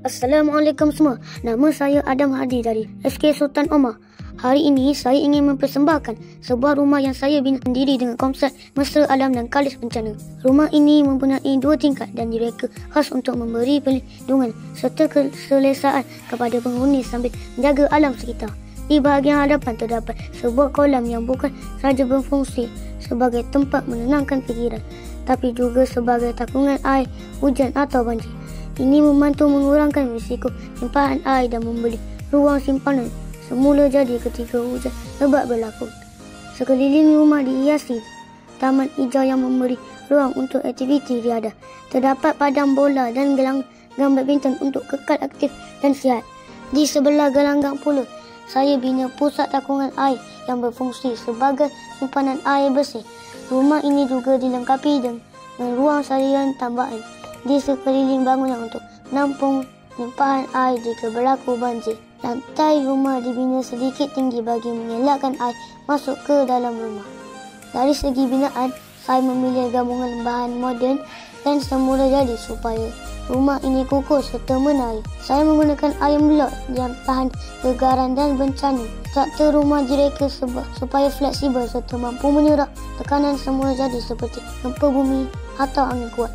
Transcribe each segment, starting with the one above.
Assalamualaikum semua. Nama saya Adam Hadi dari SK Sultan Omar. Hari ini saya ingin mempersembahkan sebuah rumah yang saya bina sendiri dengan konsep mesra alam dan kalis bencana. Rumah ini mempunyai 2 tingkat dan direka khas untuk memberi perlindungan serta keselesaan kepada penghuni sambil menjaga alam sekitar. Di bahagian hadapan terdapat sebuah kolam yang bukan sahaja berfungsi sebagai tempat menenangkan fikiran, tapi juga sebagai takungan air hujan atau banjir. Ini membantu mengurangkan risiko limpahan air dan memberi ruang simpanan semula jadi ketika hujan lebat berlaku. Sekeliling rumah dihiasi taman hijau yang memberi ruang untuk aktiviti riadah. Terdapat padang bola dan gelanggang badminton untuk kekal aktif dan sihat. Di sebelah gelanggang pula, saya bina pusat takungan air yang berfungsi sebagai simpanan air bersih. Rumah ini juga dilengkapi dengan ruang saliran tambahan di sekeliling bangunan untuk menampung limpahan air jika berlaku banjir. Lantai rumah dibina sedikit tinggi bagi mengelakkan air masuk ke dalam rumah. Dari segi binaan, saya memilih gabungan bahan moden dan semula jadi supaya rumah ini kukuh serta menarik. Saya menggunakan ayam blok yang tahan gegaran dan bencana. Struktur rumah direka supaya fleksibel serta mampu menyerap tekanan semula jadi seperti gempa bumi atau angin kuat.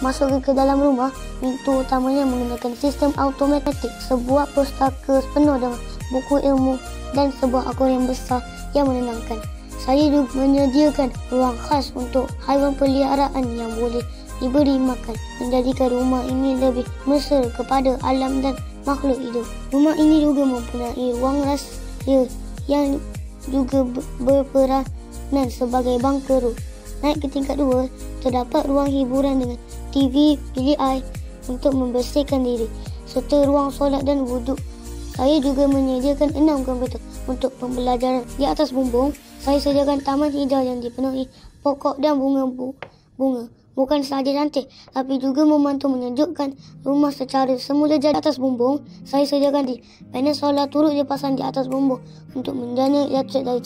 Masuk ke dalam rumah, pintu utamanya menggunakan sistem automatik, sebuah pustaka penuh dengan buku ilmu dan sebuah akuarium besar yang menenangkan. Saya juga menyediakan ruang khas untuk haiwan peliharaan yang boleh diberi makan, menjadikan rumah ini lebih mesra kepada alam dan makhluk hidup. Rumah ini juga mempunyai ruang rahsia yang juga berperanan sebagai bangkeruk. Naik ke tingkat 2, terdapat ruang hiburan dengan TV, bilik air untuk membersihkan diri, serta ruang solat dan wuduk. Saya juga menyediakan 6 komputer untuk pembelajaran. Di atas bumbung, saya sediakan taman hijau yang dipenuhi pokok dan bunga. Bukan sahaja cantik, tapi juga membantu menyejukkan rumah secara semula jadi. Atas bumbung, saya sediakan di panel solar turut dipasang di atas bumbung untuk menjana elektrik dari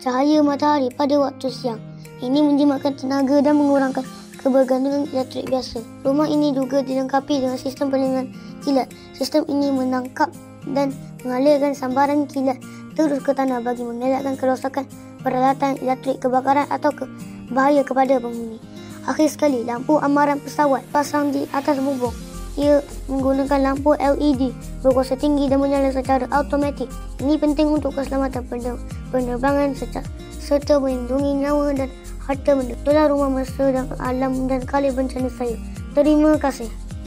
cahaya matahari pada waktu siang. Ini menjimatkan tenaga dan mengurangkan kebergantungan elektrik biasa. Rumah ini juga dilengkapi dengan sistem perlindungan kilat. Sistem ini menangkap dan mengalirkan sambaran kilat terus ke tanah bagi mengelakkan kerosakan peralatan elektrik, kebakaran atau bahaya kepada penghuni. Akhir sekali, lampu amaran pesawat pasang di atas bumbung. Ia menggunakan lampu LED berkuasa tinggi dan menyala secara automatik. Ini penting untuk keselamatan penerbangan serta melindungi nyawa dan harta benda. Itulah rumah mesra dan alam dan kali bencana saya. Terima kasih.